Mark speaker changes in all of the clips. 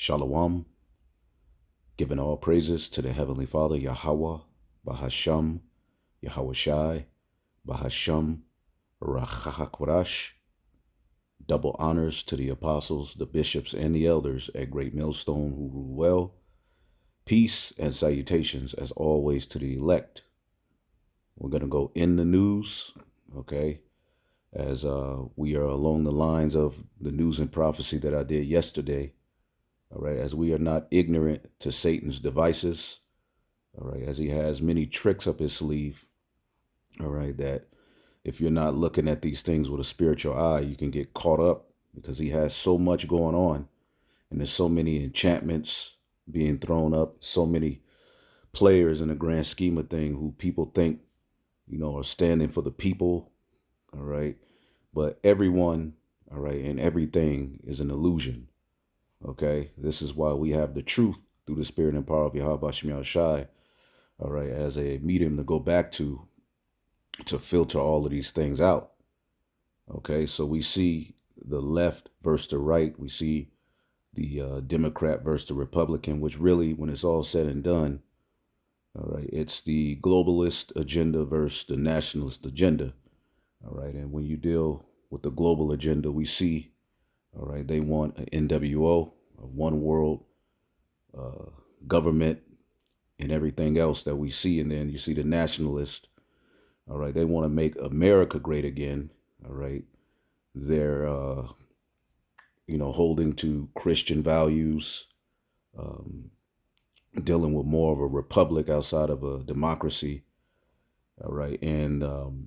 Speaker 1: Shalom, giving all praises to the Heavenly Father, Yahweh, Bahasham, Yahweh Shai, Bahasham, Rachahakwarash. Double honors to the apostles, the bishops, and the elders at Great Millstone who rule well. Peace and salutations, as always, to the elect. We're going to go in the news, okay, as we are along the lines of the news and prophecy that I did yesterday. All right, as we are not ignorant to Satan's devices, all right, as he has many tricks up his sleeve, all right, that if you're not looking at these things with a spiritual eye, you can get caught up because he has so much going on and there's so many enchantments being thrown up, so many players in the grand scheme of things who people think, are standing for the people, all right, but everyone, all right, and everything is an illusion. Okay, this is why we have the truth through the spirit and power of Yahweh Shem Shai, all right, as a medium to go back to filter all of these things out. Okay, so we see the left versus the right. We see the Democrat versus the Republican, which really, when it's all said and done, all right, it's the globalist agenda versus the nationalist agenda. All right, and when you deal with the global agenda, we see, all right, they want an NWO, a one world government, and everything else that we see. And then you see the nationalist, all right, they want to make America great again. All right, they're, holding to Christian values, dealing with more of a republic outside of a democracy. All right, and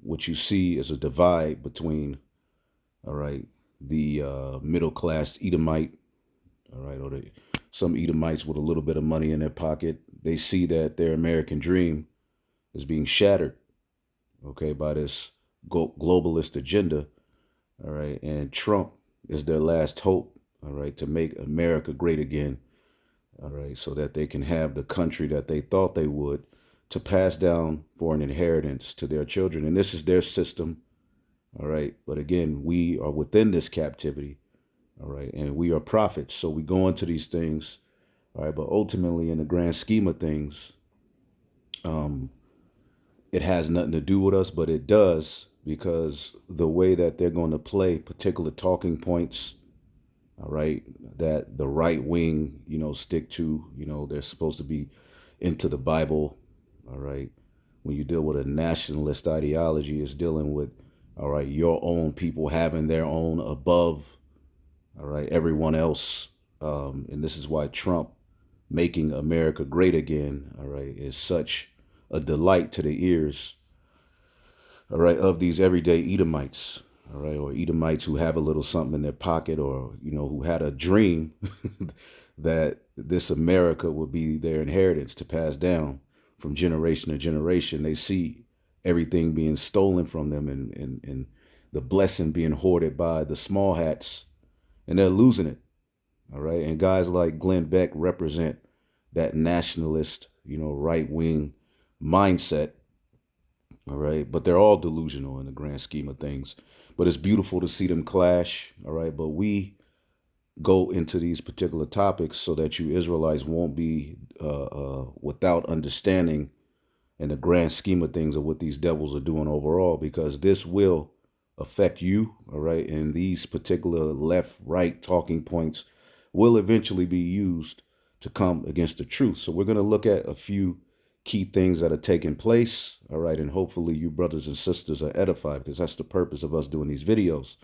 Speaker 1: what you see is a divide between, all right, the middle class Edomite, all right, or some Edomites with a little bit of money in their pocket. They see that their American dream is being shattered, okay, by this globalist agenda, all right, and Trump is their last hope, all right, to make America great again, all right, so that they can have the country that they thought they would to pass down for an inheritance to their children. And this is their system, all right, but again, we are within this captivity, all right, and we are prophets, so we go into these things, all right, but ultimately in the grand scheme of things, it has nothing to do with us, but it does, because the way that they're going to play particular talking points, all right, that the right wing, stick to, they're supposed to be into the Bible, all right. When you deal with a nationalist ideology, is dealing with, all right, your own people having their own above, all right, everyone else. And this is why Trump making America great again, all right, is such a delight to the ears, all right, of these everyday Edomites, all right, or Edomites who have a little something in their pocket, or, who had a dream that this America would be their inheritance to pass down from generation to generation. They see everything being stolen from them, and the blessing being hoarded by the small hats, and they're losing it, all right. And guys like Glenn Beck represent that nationalist, right-wing mindset, all right, but they're all delusional in the grand scheme of things. But it's beautiful to see them clash, all right. But we go into these particular topics so that you Israelites won't be without understanding in the grand scheme of things of what these devils are doing overall, because this will affect you, all right. And these particular left-right talking points will eventually be used to come against the truth. So we're going to look at a few key things that are taking place, all right, and hopefully you brothers and sisters are edified, because that's the purpose of us doing these videos.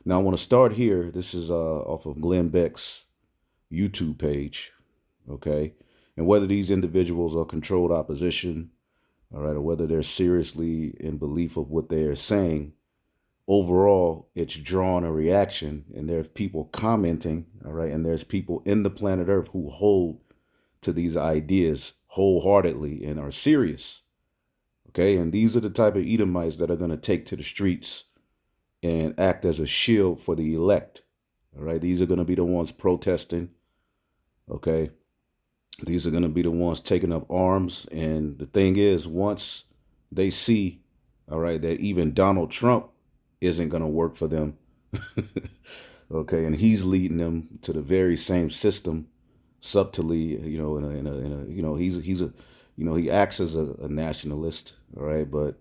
Speaker 1: Now I want to start here. This is off of Glenn Beck's YouTube page, okay, and whether these individuals are controlled opposition, all right, or whether they're seriously in belief of what they are saying, overall, it's drawn a reaction, and there's people commenting, all right, and there's people in the planet Earth who hold to these ideas wholeheartedly and are serious, okay, and these are the type of Edomites that are going to take to the streets and act as a shield for the elect, all right. These are going to be the ones protesting, okay. These are going to be the ones taking up arms, and the thing is, once they see, all right, that even Donald Trump isn't going to work for them, okay, and he's leading them to the very same system, subtly, he's a, he acts as a nationalist, all right, but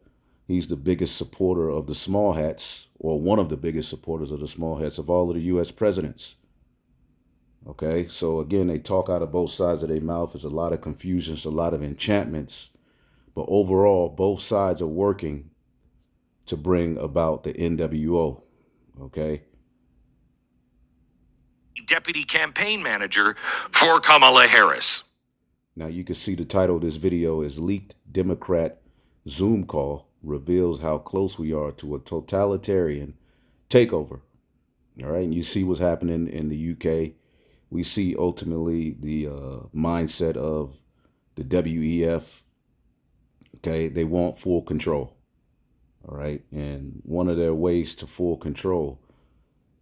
Speaker 1: he's the biggest supporter of the small hats, or one of the biggest supporters of the small hats of all of the U.S. presidents. Okay, so again, they talk out of both sides of their mouth. There's a lot of confusions, a lot of enchantments, but overall, both sides are working to bring about the NWO. Okay.
Speaker 2: Deputy campaign manager for Kamala Harris.
Speaker 1: Now you can see the title of this video is Leaked Democrat Zoom Call Reveals How Close We Are to a Totalitarian Takeover. All right, and you see what's happening in the UK. We see ultimately the mindset of the WEF. Okay, they want full control. All right, and one of their ways to full control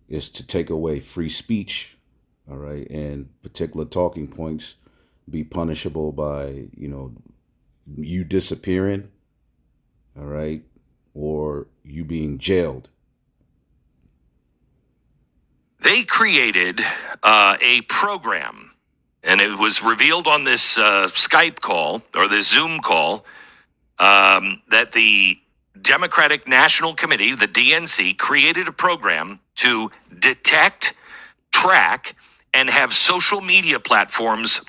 Speaker 1: is to take away free speech. All right, and particular talking points be punishable by, you disappearing. All right, or you being jailed.
Speaker 2: They created a program, and it was revealed on this Skype call or this Zoom call that the Democratic National Committee, the DNC, created a program to detect, track, and have social media platforms.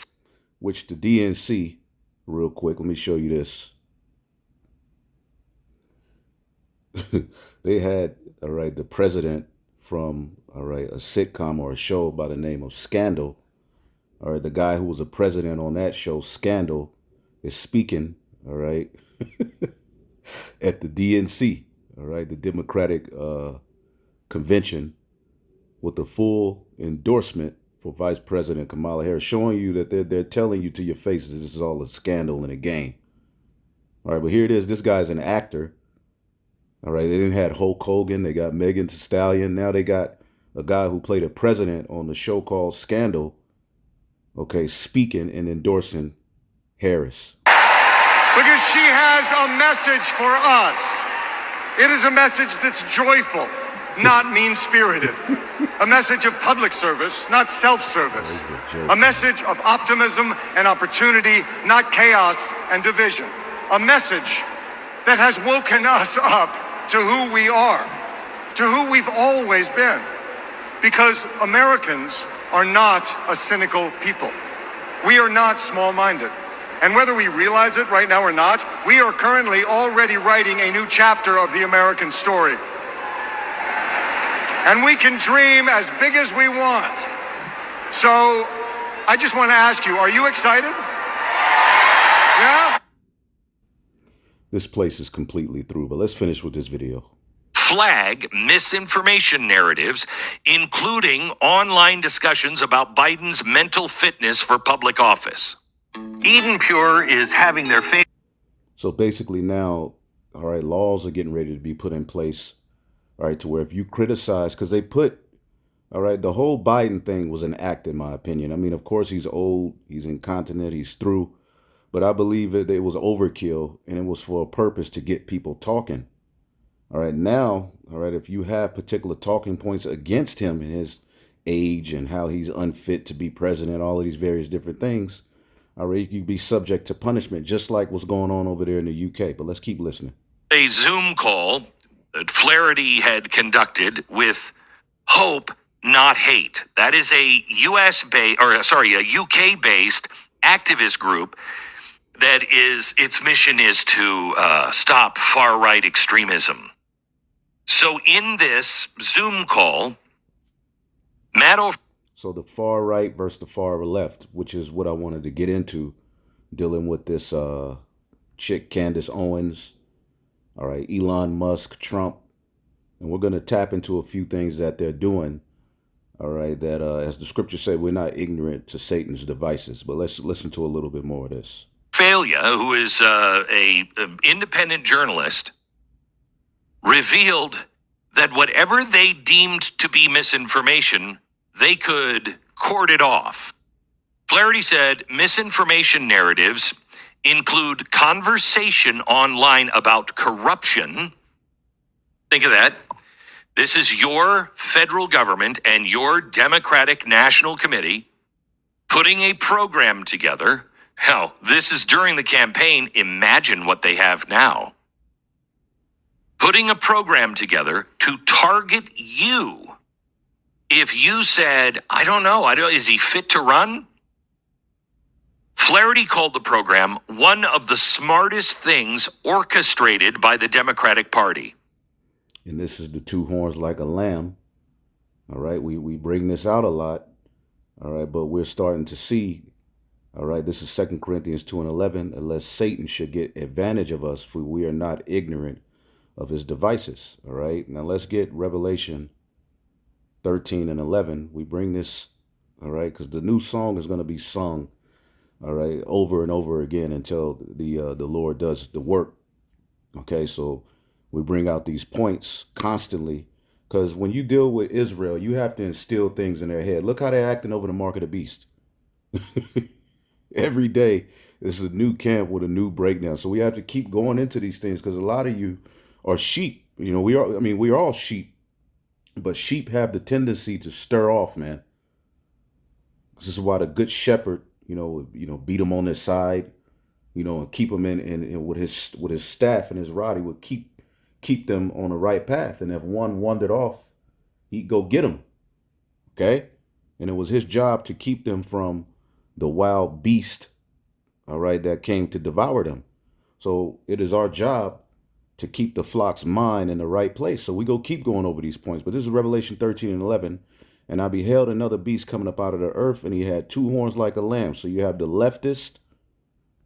Speaker 1: Which the DNC, real quick, let me show you this. They had, all right, the president from, all right, a sitcom or a show by the name of Scandal. All right, the guy who was a president on that show, Scandal, is speaking, all right, at the DNC, all right, the Democratic convention, with the full endorsement for Vice President Kamala Harris, showing you that they're telling you to your face this is all a scandal and a game. All right, but here it is. This guy's an actor. All right, they didn't have Hulk Hogan. They got Megan Thee Stallion. Now they got a guy who played a president on the show called Scandal, okay, speaking and endorsing Harris.
Speaker 3: Because she has a message for us. It is a message that's joyful, not mean-spirited. A message of public service, not self-service. A message of optimism and opportunity, not chaos and division. A message that has woken us up to who we are, to who we've always been. Because Americans are not a cynical people. We are not small-minded. And whether we realize it right now or not, we are currently already writing a new chapter of the American story. And we can dream as big as we want. So I just want to ask you, are you excited? Yeah?
Speaker 1: This place is completely through, but let's finish with this video.
Speaker 2: Flag misinformation narratives, including online discussions about Biden's mental fitness for public office. Eden Pure is having their favorite.
Speaker 1: So basically now, all right, laws are getting ready to be put in place, all right, to where if you criticize, because they put, all right, the whole Biden thing was an act, in my opinion. I mean, of course, he's old, he's incontinent, he's through, but I believe that it was overkill, and it was for a purpose to get people talking. All right, now, all right, if you have particular talking points against him and his age and how he's unfit to be president, all of these various different things, all right, you could be subject to punishment, just like what's going on over there in the UK. But let's keep listening.
Speaker 2: A Zoom call that Flaherty had conducted with Hope Not Hate. That is a a UK-based activist group that its mission is to stop far-right extremism. So in this Zoom call,
Speaker 1: So the far right versus the far left, which is what I wanted to get into, dealing with this chick, Candace Owens, all right, Elon Musk, Trump, and we're going to tap into a few things that they're doing, all right, that as the scripture said, we're not ignorant to Satan's devices. But let's listen to a little bit more of this.
Speaker 2: Failure, who is a independent journalist, revealed that whatever they deemed to be misinformation, they could court it off. Flaherty said misinformation narratives include conversation online about corruption. Think of that. This is your federal government and your Democratic National Committee putting a program together. Hell, this is during the campaign. Imagine what they have now. Putting a program together to target you. If you said, I don't know, is he fit to run? Flaherty called the program one of the smartest things orchestrated by the Democratic Party.
Speaker 1: And this is the two horns like a lamb. All right, we bring this out a lot. All right, but we're starting to see, all right, this is 2 Corinthians 2:11, unless Satan should get advantage of us, for we are not ignorant of his devices. All right, now let's get Revelation 13:11. We bring this, all right, because the new song is going to be sung, all right, over and over again until the Lord does the work. Okay, so we bring out these points constantly, because when you deal with Israel, you have to instill things in their head. Look how they're acting over the mark of the beast. Every day, this is a new camp with a new breakdown. So we have to keep going into these things, because a lot of you are sheep. You know, we are all sheep, but sheep have the tendency to stir off, man. This is why the good shepherd, beat them on their side, and keep them in with his staff and his rod. He would keep them on the right path. And if one wandered off, he'd go get them. Okay, and it was his job to keep them from the wild beast, all right, that came to devour them. So it is our job to keep the flock's mind in the right place. So we keep going over these points. But this is Revelation 13:11. And I beheld another beast coming up out of the earth, and he had two horns like a lamb. So you have the leftist,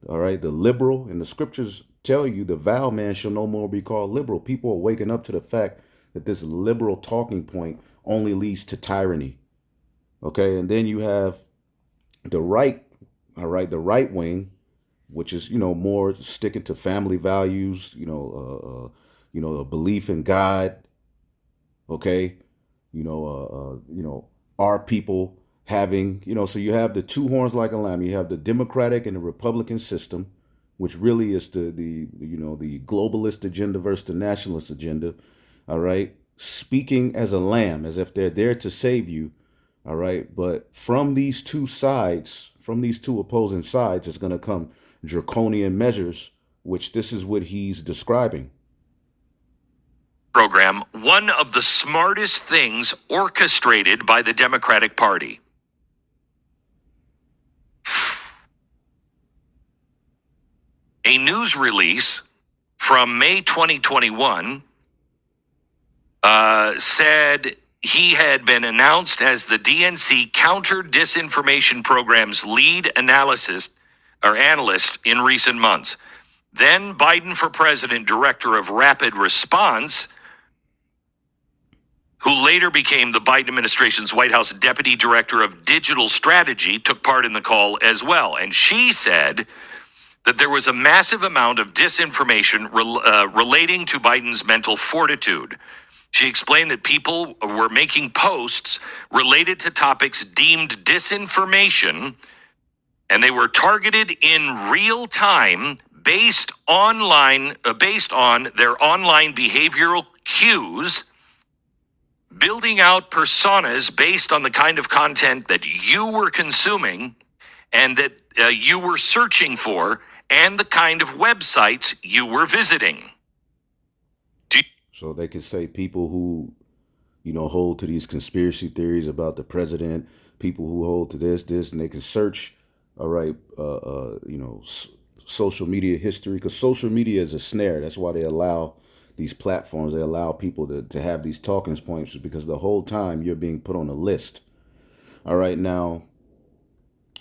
Speaker 1: all right, the liberal, and the scriptures tell you the vile man shall no more be called liberal. People are waking up to the fact that this liberal talking point only leads to tyranny. Okay, and then you have the right, all right, the right wing, which is, more sticking to family values, a belief in God. Okay, our people having, so you have the two horns like a lamb. You have the Democratic and the Republican system, which really is the globalist agenda versus the nationalist agenda. All right, speaking as a lamb, as if they're there to save you. All right, but from these two sides, from these two opposing sides, is going to come draconian measures, which this is what he's describing.
Speaker 2: Program, one of the smartest things orchestrated by the Democratic Party. A news release from May 2021 said he had been announced as the DNC Counter Disinformation Program's lead analyst in recent months. Then Biden for President Director of Rapid Response, who later became the Biden administration's White House Deputy Director of Digital Strategy, took part in the call as well. And she said that there was a massive amount of disinformation relating to Biden's mental fortitude. She explained that people were making posts related to topics deemed disinformation, and they were targeted in real time based on their online behavioral cues, building out personas based on the kind of content that you were consuming and that you were searching for, and the kind of websites you were visiting.
Speaker 1: So they could say people who, hold to these conspiracy theories about the president, people who hold to this, and they can search, all right, social media history, because social media is a snare. That's why they allow these platforms, they allow people to have these talking points, because the whole time you're being put on a list. All right, now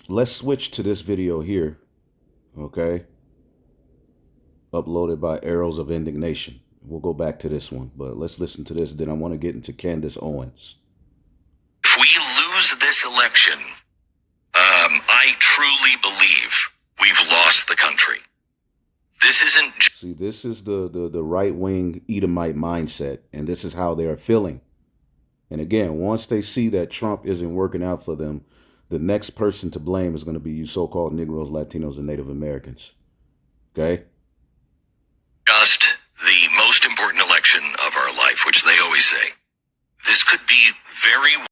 Speaker 1: let's switch to this video here, okay? Uploaded by Arrows of Indignation. We'll go back to this one, but let's listen to this. Then I want to get into Candace Owens.
Speaker 2: If we lose this election, I truly believe we've lost the country. This isn't...
Speaker 1: See, this is the right-wing Edomite mindset, and this is how they are feeling. And again, once they see that Trump isn't working out for them, the next person to blame is going to be you so-called Negroes, Latinos, and Native Americans. Okay?